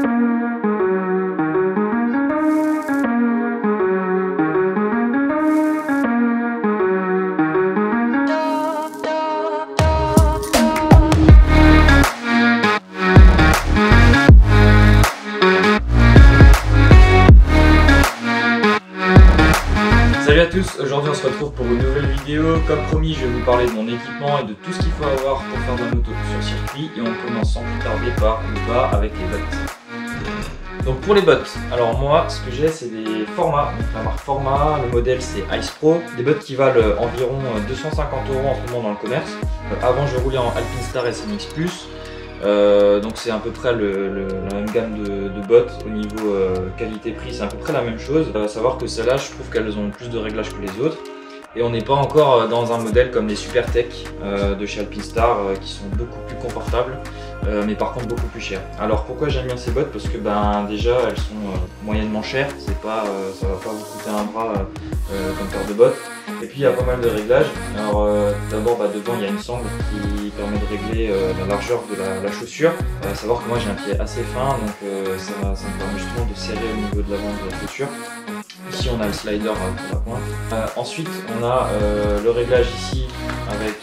Salut à tous, aujourd'hui on se retrouve pour une nouvelle vidéo. Comme promis, je vais vous parler de mon équipement et de tout ce qu'il faut avoir pour faire de la moto sur circuit. Et on commence sans plus tarder par le bas avec les bottes. Donc pour les bottes, alors moi ce que j'ai c'est des Forma, donc la marque Forma, le modèle c'est Ice Pro, des bottes qui valent environ 250 € en ce moment dans le commerce. Avant je roulais en Alpinestar SMX Plus. Donc c'est à peu près la même gamme de bottes au niveau qualité-prix, c'est à peu près la même chose. À savoir que celles-là, je trouve qu'elles ont plus de réglages que les autres. Et on n'est pas encore dans un modèle comme les Super Tech de chez Alpinestar qui sont beaucoup plus confortables, mais par contre beaucoup plus chères. Alors pourquoi j'aime bien ces bottes? Parce que déjà elles sont moyennement chères, c'est pas, ça va pas vous coûter un bras comme paire de bottes. Et puis il y a pas mal de réglages. Alors d'abord devant il y a une sangle qui permet de régler la largeur de la chaussure. À savoir que moi j'ai un pied assez fin, donc ça me permet justement de serrer au niveau de l'avant de la chaussure. Ici on a le slider pour la pointe. Ensuite on a le réglage ici avec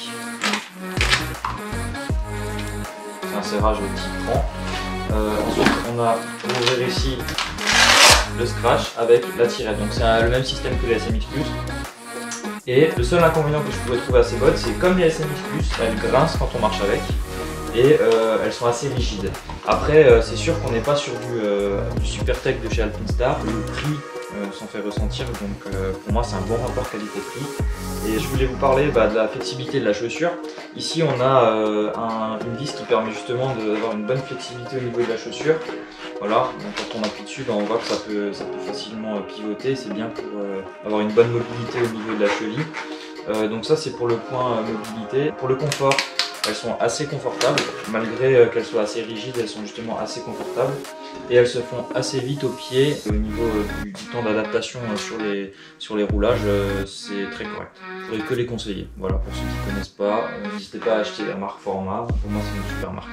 un serrage au petit cran. Ensuite on a ouvrir ici le scratch avec la tirette. Donc c'est le même système que les SMX Plus. Et le seul inconvénient que je pouvais trouver à ces bottes, c'est comme les SMX Plus, elles grincent quand on marche avec et elles sont assez rigides. Après, c'est sûr qu'on n'est pas sur du Super Tech de chez Alpinestar, le prix s'en fait ressentir, donc pour moi c'est un bon rapport qualité-prix. Et je voulais vous parler de la flexibilité de la chaussure. Ici on a une vis qui permet justement d'avoir une bonne flexibilité au niveau de la chaussure. Voilà, donc quand on appuie dessus, on voit que ça peut facilement pivoter, c'est bien pour avoir une bonne mobilité au niveau de la cheville. Donc ça c'est pour le point mobilité. Pour le confort, elles sont assez confortables, malgré qu'elles soient assez rigides, elles sont justement assez confortables. Et elles se font assez vite au pied. Au niveau du temps d'adaptation sur les roulages, c'est très correct. Je pourrais que les conseiller. Voilà, pour ceux qui ne connaissent pas, n'hésitez pas à acheter la marque Forma. Pour moi c'est une super marque.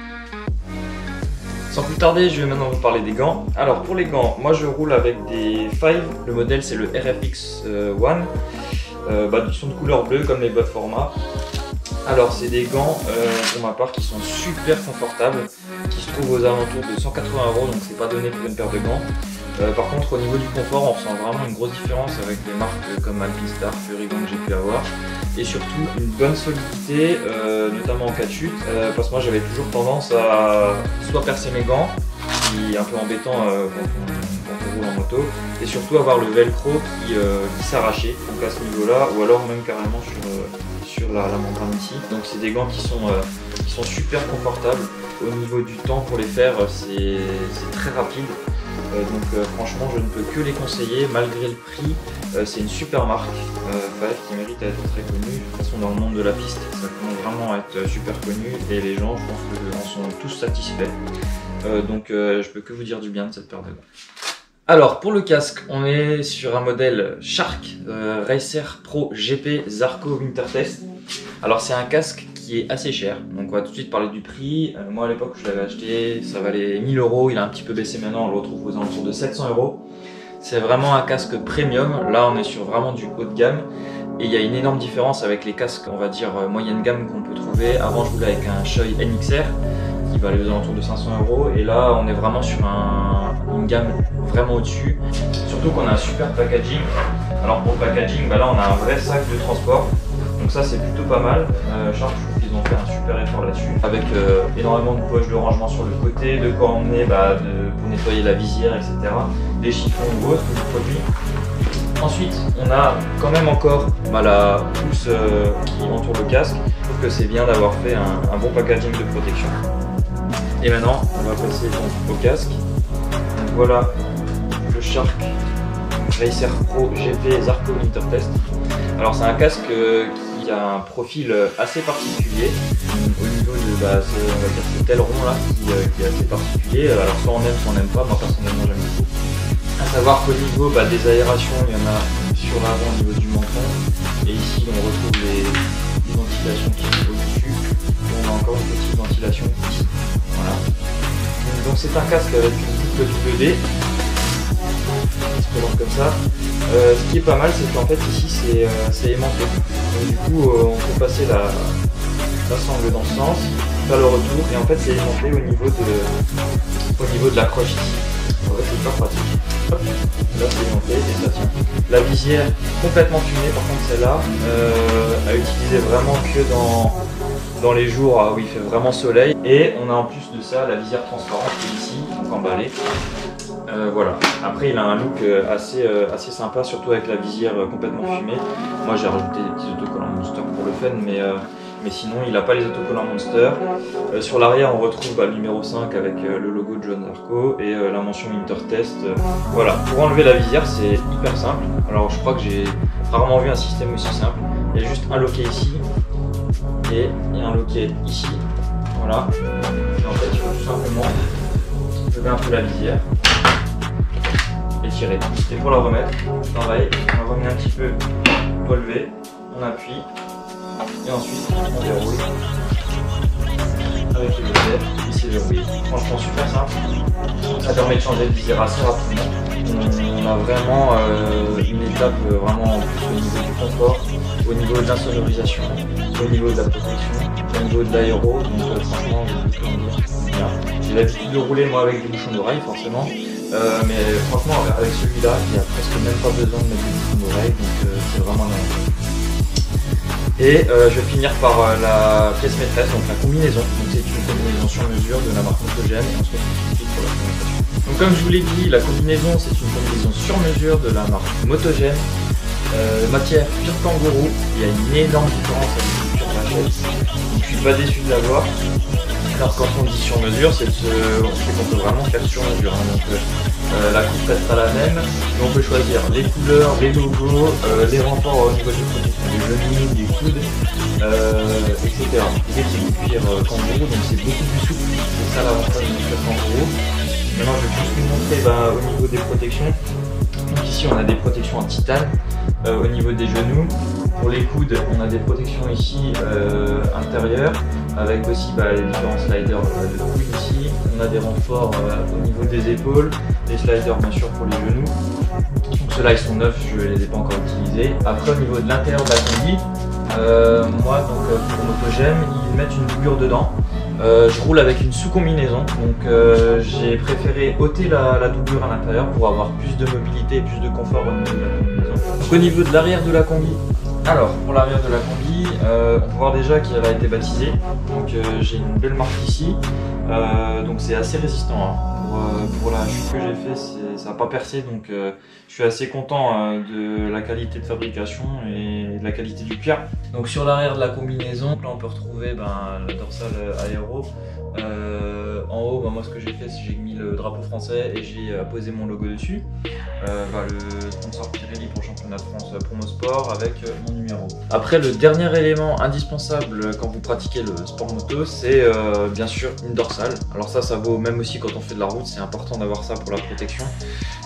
Sans plus tarder, je vais maintenant vous parler des gants. Alors pour les gants, moi je roule avec des Five. Le modèle c'est le RFX One. Ils sont de couleur bleue comme les bottes Forma. Alors c'est des gants pour ma part qui sont super confortables, qui se trouvent aux alentours de 180 €, donc c'est pas donné pour une paire de gants. Par contre au niveau du confort, on ressent vraiment une grosse différence avec des marques comme Alpinestar, Furrigon que j'ai pu avoir. Et surtout une bonne solidité, notamment en cas de chute, parce que moi j'avais toujours tendance à soit percer mes gants, qui est un peu embêtant quand on roule en moto, et surtout avoir le velcro qui s'arrachait, donc à ce niveau-là, ou alors même carrément sur la membrane ici. Donc c'est des gants qui sont super confortables. Au niveau du temps pour les faire, c'est très rapide. Franchement je ne peux que les conseiller malgré le prix. C'est une super marque Five qui mérite d'être très connue. De toute façon dans le monde de la piste ça commence vraiment à être super connu et les gens je pense en sont tous satisfaits. Je peux que vous dire du bien de cette paire de gants. Alors pour le casque, on est sur un modèle Shark Racer Pro GP Zarco Winter Test. Alors c'est un casque qui est assez cher, donc on va tout de suite parler du prix. Moi à l'époque où je l'avais acheté, ça valait 1000 €, il a un petit peu baissé maintenant, on le retrouve aux alentours de 700 €. C'est vraiment un casque premium, là on est sur vraiment du haut de gamme. Et il y a une énorme différence avec les casques, on va dire moyenne gamme qu'on peut trouver. Avant je roulais avec un Shoei NXR qui valait aux alentours de 500 €, et là on est vraiment sur une gamme vraiment au-dessus. Surtout qu'on a un super packaging. Alors pour le packaging, là on a un vrai sac de transport. Donc ça c'est plutôt pas mal. Shark, je trouve qu'ils ont fait un super effort là-dessus. Avec énormément de poches de rangement sur le côté, de quoi emmener pour nettoyer la visière, etc. Des chiffons ou autres du produit. Ensuite, on a quand même encore la housse qui entoure le casque. Je trouve que c'est bien d'avoir fait un bon packaging de protection. Et maintenant, on va passer au casque. Donc voilà le Shark Racer Pro GP Zarco Winter Test. Alors c'est un casque qui a un profil assez particulier au niveau de on va dire cet aileron là qui est assez particulier. Alors soit on aime, soit on n'aime pas. Moi personnellement j'aime beaucoup. À savoir qu'au niveau des aérations, il y en a sur l'avant au niveau du menton, et ici on retrouve les ventilations qui sont au-dessus, et on a encore une petite ventilation ici. Voilà. Donc c'est un casque avec une couple WD. On se présente comme ça. Ce qui est pas mal, c'est qu'en fait ici c'est aimanté. Donc du coup on peut passer la sangle dans ce sens, faire le retour, et en fait c'est aimanté au niveau de la croche ici. Ouais, c'est hyper pratique. Hop, là c'est aimanté et ça tient. La visière complètement fumée, par contre celle-là, à utiliser vraiment que dans les jours où il fait vraiment soleil. Et on a en plus de ça la visière transparente qui est ici, donc emballée. Voilà. Après il a un look assez sympa, surtout avec la visière complètement fumée. Moi j'ai rajouté des petits autocollants Monster pour le fun, mais sinon il n'a pas les autocollants Monster. Sur l'arrière on retrouve le numéro 5 avec le logo de Johan Zarco et la mention Winter Test. Voilà, pour enlever la visière c'est hyper simple. Alors je crois que j'ai rarement vu un système aussi simple. Il y a juste un loquet ici et il y a un loquet ici. Voilà. Et en fait il faut tout simplement lever un peu la visière et tirer. Et pour la remettre, pareil, on la remet un petit peu relevée, on appuie et ensuite on déroule avec le loquet et c'est verrouillé. Franchement super simple, ça permet de changer de visière assez rapidement. On a vraiment une étape vraiment en plus au niveau du confort, au niveau de l'insonorisation, au niveau de la protection, au niveau de l'aéro, donc franchement j'ai l'habitude de rouler moi avec des bouchons d'oreille forcément. Mais franchement avec celui-là il n'y a presque même pas besoin de mettre des bouchons d'oreille, donc c'est vraiment dingue. Et je vais finir par la pièce maîtresse, donc la combinaison. Donc c'est une combinaison sur mesure de la marque Motogem et on se retrouve tout de suite pour la présentation. Donc comme je vous l'ai dit, la combinaison c'est une combinaison sur mesure de la marque Motogem. Matière pure kangourou, il y a une énorme différence avec une pure vachette, donc je suis pas déçu de l'avoir. Alors quand on dit sur mesure, c'est qu'on peut vraiment faire sur mesure, hein. Donc la coupe restera la même, mais on peut choisir les couleurs, les logos, les renforts au niveau de protection des genoux, des coudes, etc. L'idée c'est du cuir kangourou, donc c'est beaucoup plus souple, c'est ça l'avantage du cuir kangourou. Maintenant je vais juste vous montrer au niveau des protections. Donc ici on a des protections en titane au niveau des genoux. Pour les coudes, on a des protections ici intérieures avec aussi les différents sliders de coude ici. On a des renforts au niveau des épaules, des sliders bien sûr pour les genoux. Donc ceux-là ils sont neufs, je ne les ai pas encore utilisés. Après au niveau de l'intérieur de la combi, moi pour Motogem, ils mettent une doublure dedans. Je roule avec une sous-combinaison, donc j'ai préféré ôter la doublure à l'intérieur pour avoir plus de mobilité et plus de confort au niveau de la combinaison. Donc au niveau de l'arrière de la combi, alors pour l'arrière de la combi, on peut voir déjà qu'elle a été baptisée, donc j'ai une belle marque ici, donc c'est assez résistant, hein. Pour la chute que j'ai fait, ça n'a pas percé, donc je suis assez content de la qualité de fabrication et de la qualité du cuir. Donc sur l'arrière de la combinaison, là on peut retrouver la dorsale aéro. En haut, moi ce que j'ai fait, c'est que j'ai mis le drapeau français et j'ai posé mon logo dessus. Le sponsor Pirelli pour championnat de France Promo Sport avec mon numéro. Après, le dernier élément indispensable quand vous pratiquez le sport moto, c'est bien sûr une dorsale. Alors ça vaut même aussi quand on fait de la route, c'est important d'avoir ça pour la protection.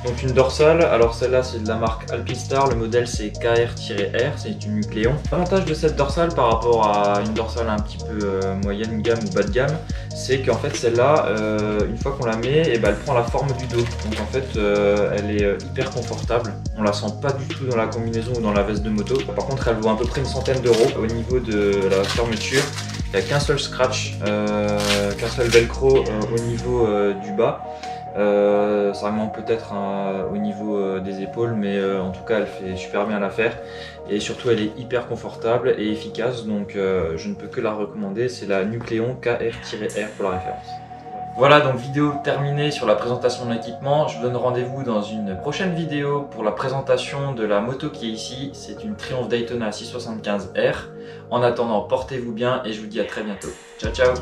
Donc une dorsale, alors celle-là c'est de la marque Alpinstar, le modèle c'est KR-R, c'est une Nucléon. L'avantage de cette dorsale par rapport à une dorsale un petit peu moyenne gamme ou bas de gamme, c'est qu'en fait celle-là, une fois qu'on la met, elle prend la forme du dos. Donc en fait elle est hyper confortable, on la sent pas du tout dans la combinaison ou dans la veste de moto. Par contre elle vaut à peu près une centaine d'euros. Au niveau de la fermeture, il n'y a qu'un seul scratch, qu'un seul velcro au niveau du bas. Ça manque peut-être au niveau des épaules, mais en tout cas elle fait super bien l'affaire et surtout elle est hyper confortable et efficace, donc je ne peux que la recommander. C'est la Nucléon KR-R pour la référence. Voilà, donc vidéo terminée sur la présentation de l'équipement. Je vous donne rendez-vous dans une prochaine vidéo pour la présentation de la moto qui est ici. C'est une Triumph Daytona 675R. En attendant, portez-vous bien et je vous dis à très bientôt. Ciao ciao.